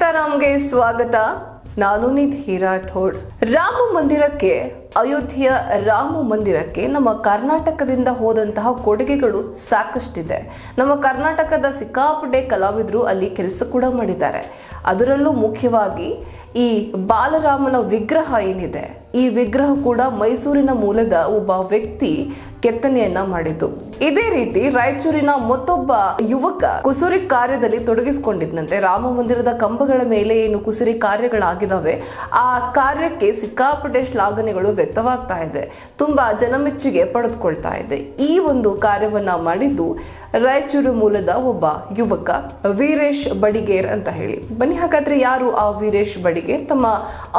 ಸೀತಾರಾಮ್ಗೆ ಸ್ವಾಗತ. ನಾನು ನಿಧಿ ರಾಠೋಡ್. ರಾಮ ಮಂದಿರಕ್ಕೆ, ಅಯೋಧ್ಯೆಯ ರಾಮ ಮಂದಿರಕ್ಕೆ ನಮ್ಮ ಕರ್ನಾಟಕದಿಂದ ಹೋದಂತಹ ಕೊಡುಗೆಗಳು ಸಾಕಷ್ಟಿದೆ. ನಮ್ಮ ಕರ್ನಾಟಕದ ಸಿಕ್ಕಾಪಟ್ಟೆ ಕಲಾವಿದರು ಅಲ್ಲಿ ಕೆಲಸ ಕೂಡ ಮಾಡಿದ್ದಾರೆ. ಅದರಲ್ಲೂ ಮುಖ್ಯವಾಗಿ ಈ ಬಾಲರಾಮನ ವಿಗ್ರಹ ಏನಿದೆ, ಈ ವಿಗ್ರಹ ಕೂಡ ಮೈಸೂರಿನ ಮೂಲದ ಒಬ್ಬ ವ್ಯಕ್ತಿ ಕೆತ್ತನೆಯನ್ನ ಮಾಡಿದ್ದು. ಇದೇ ರೀತಿ ರಾಯಚೂರಿನ ಮತ್ತೊಬ್ಬ ಯುವಕ ಕುಸುರಿ ಕಾರ್ಯದಲ್ಲಿ ತೊಡಗಿಸಿಕೊಂಡಿದ್ದಂತೆ. ರಾಮ ಮಂದಿರದ ಕಂಬಗಳ ಮೇಲೆ ಏನು ಕುಸುರಿ ಕಾರ್ಯಗಳಾಗಿದ್ದಾವೆ, ಆ ಕಾರ್ಯಕ್ಕೆ ಸಿಕ್ಕಾಪಟ್ಟೆ ಶ್ಲಾಘನೆಗಳು ವ್ಯಕ್ತವಾಗ್ತಾ ಇದೆ. ತುಂಬಾ ಜನಮೆಚ್ಚುಗೆ ಪಡೆದುಕೊಳ್ತಾ ಇದೆ. ಈ ಒಂದು ಕಾರ್ಯವನ್ನ ಮಾಡಿದ್ದು ರಾಯಚೂರು ಮೂಲದ ಒಬ್ಬ ಯುವಕ ವೀರೇಶ್ ಬಡಿಗೇರ್ ಅಂತ ಹೇಳಿ. ಬನ್ನಿ ಹಾಗಾದ್ರೆ ಯಾರು ಆ ವೀರೇಶ್ ಬಡಿಗೇರ್, ತಮ್ಮ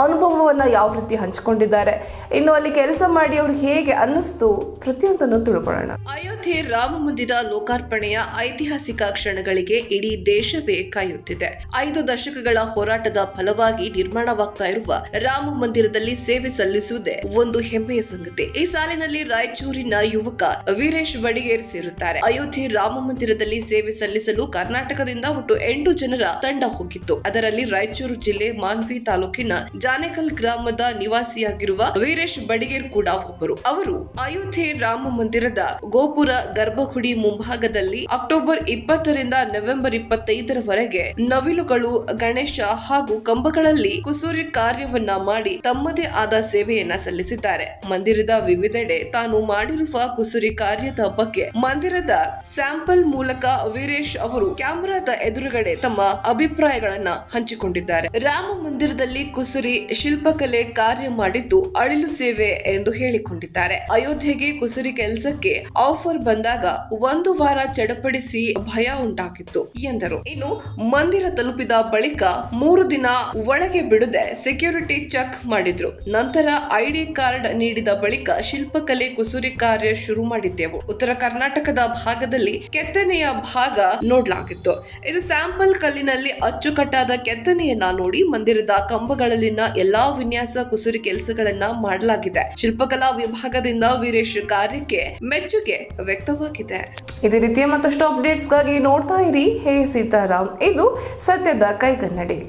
ಅನುಭವವನ್ನ ಯಾವ ರೀತಿ ಹಂಚಿಕೊಂಡಿದ್ದಾರೆ, ಇನ್ನು ಅಲ್ಲಿ ಕೆಲಸ ಮಾಡಿ ಅವ್ರು ಹೇಗೆ ಅನ್ನಿಸ್ತು, ಪ್ರತಿಯೊಂದನ್ನು ತಿಳ್ಕೊಳ್ಳೋಣ. ಅಯೋಧ್ಯೆ ರಾಮ ಮಂದಿರ ಲೋಕಾರ್ಪಣೆಯ ಐತಿಹಾಸಿಕ ಕ್ಷಣಗಳಿಗೆ ಇಡೀ ದೇಶವೇ ಕಾಯುತ್ತಿದೆ. 5 ದಶಕಗಳ ಹೋರಾಟದ ಫಲವಾಗಿ ನಿರ್ಮಾಣವಾಗ್ತಾ ಇರುವ ರಾಮ ಮಂದಿರದಲ್ಲಿ ಸೇವೆ ಸಲ್ಲಿಸುವುದೇ ಒಂದು ಹೆಮ್ಮೆಯ ಸಂಗತಿ. ಈ ಸಾಲಿನಲ್ಲಿ ರಾಯಚೂರಿನ ಯುವಕ ವೀರೇಶ್ ಬಡಿಗೇರ್ ಸೇರುತ್ತಾರೆ. ಅಯೋಧ್ಯೆ ರಾಮ ಮಂದಿರದಲ್ಲಿ ಸೇವೆ ಸಲ್ಲಿಸಲು ಕರ್ನಾಟಕದಿಂದ ಒಟ್ಟು 8 ಜನರ ತಂಡ ಹೋಗಿತ್ತು. ಅದರಲ್ಲಿ ರಾಯಚೂರು ಜಿಲ್ಲೆ ಮಾನ್ವಿ ತಾಲೂಕಿನ ಜಾನೇಕಲ್ ಗ್ರಾಮದ ನಿವಾಸಿಯಾಗಿರುವ ವೀರೇಶ್ ಬಡಿಗೇರ್ ಕೂಡ ಒಬ್ಬರು. ಅವರು ಅಯೋಧ್ಯೆ ರಾಮ ಮಂದಿರದ ಗೋಪುರ ಗರ್ಭಗುಡಿ ಮುಂಭಾಗದಲ್ಲಿ ಅಕ್ಟೋಬರ್ 20ರಿಂದ ನವೆಂಬರ್ 25ರವರೆಗೆ ನವಿಲುಗಳು, ಗಣೇಶ ಹಾಗೂ ಕಂಬಗಳಲ್ಲಿ ಕುಸುರಿ ಕಾರ್ಯವನ್ನ ಮಾಡಿ ತಮ್ಮದೇ ಆದ ಸೇವೆಯನ್ನ ಸಲ್ಲಿಸಿದ್ದಾರೆ. ಮಂದಿರದ ವಿವಿಧೆಡೆ ತಾನು ಮಾಡಿರುವ ಕುಸುರಿ ಕಾರ್ಯದ ಬಗ್ಗೆ ಮಂದಿರದ ಸ್ಯಾಂಪಲ್ ಮೂಲಕ ವೀರೇಶ್ ಅವರು ಕ್ಯಾಮೆರಾದ ಎದುರುಗಡೆ ತಮ್ಮ ಅಭಿಪ್ರಾಯಗಳನ್ನ ಹಂಚಿಕೊಂಡಿದ್ದಾರೆ. ರಾಮ ಮಂದಿರದಲ್ಲಿ ಕುಸುರಿ ಶಿಲ್ಪಕಲೆ ಕಾರ್ಯ ಮಾಡಿದ್ದು ಅಳಿಲು ಸೇವೆ ಎಂದು ಹೇಳಿಕೊಂಡಿದ್ದಾರೆ. ಅಯೋಧ್ಯೆಗೆ ಕುಸುರಿ ಕೆಲಸಕ್ಕೆ ಆಫರ್ ಬಂದಾಗ 1 ವಾರ ಚಡಪಡಿಸಿ ಭಯ ಉಂಟಾಗಿತ್ತು ಎಂದರು. ಇನ್ನು ಮಂದಿರ ತಲುಪಿದ ಬಳಿಕ 3 ದಿನ ಒಳಗೆ ಬಿಡದೆ ಸೆಕ್ಯೂರಿಟಿ ಚೆಕ್ ಮಾಡಿದ್ರು. ನಂತರ ಐಡಿ ಕಾರ್ಡ್ ನೀಡಿದ ಬಳಿಕ ಶಿಲ್ಪಕಲೆ ಕುಸುರಿ ಕಾರ್ಯ ಶುರು ಮಾಡಿದ್ದೆವು. ಉತ್ತರ ಕರ್ನಾಟಕದ ಭಾಗದಲ್ಲಿ ಕೆತ್ತನೆಯ ಭಾಗ ನೋಡ್ಲಾಗಿತ್ತು. ಇದು ಸ್ಯಾಂಪಲ್ ಕಲ್ಲಿನಲ್ಲಿ ಅಚ್ಚುಕಟ್ಟಾದ ಕೆತ್ತನೆಯನ್ನ ನೋಡಿ ಮಂದಿರದ ಕಂಬಗಳಲ್ಲಿನ ಎಲ್ಲಾ ವಿನ್ಯಾಸ ಕುಸುರಿ ಕೆಲಸಗಳನ್ನ ಮಾಡಲಾಗಿದೆ. ಶಿಲ್ಪಕಲಾ ವಿಭಾಗದಿಂದ ವೀರೇಶ್ ಕಾರ್ಯಕ್ಕೆ ಮೆಚ್ಚುಗೆ ವ್ಯಕ್ತವಾಗಿದೆ. ಇದೇ ರೀತಿಯ ಮತ್ತಷ್ಟು ಅಪ್ಡೇಟ್ಸ್ಗಾಗಿ ನೋಡ್ತಾ ಇರಿ ಹೇ ಸೀತಾರಾಮ್. ಇದು ಸತ್ಯದ ಕೈಗನ್ನಡಿ.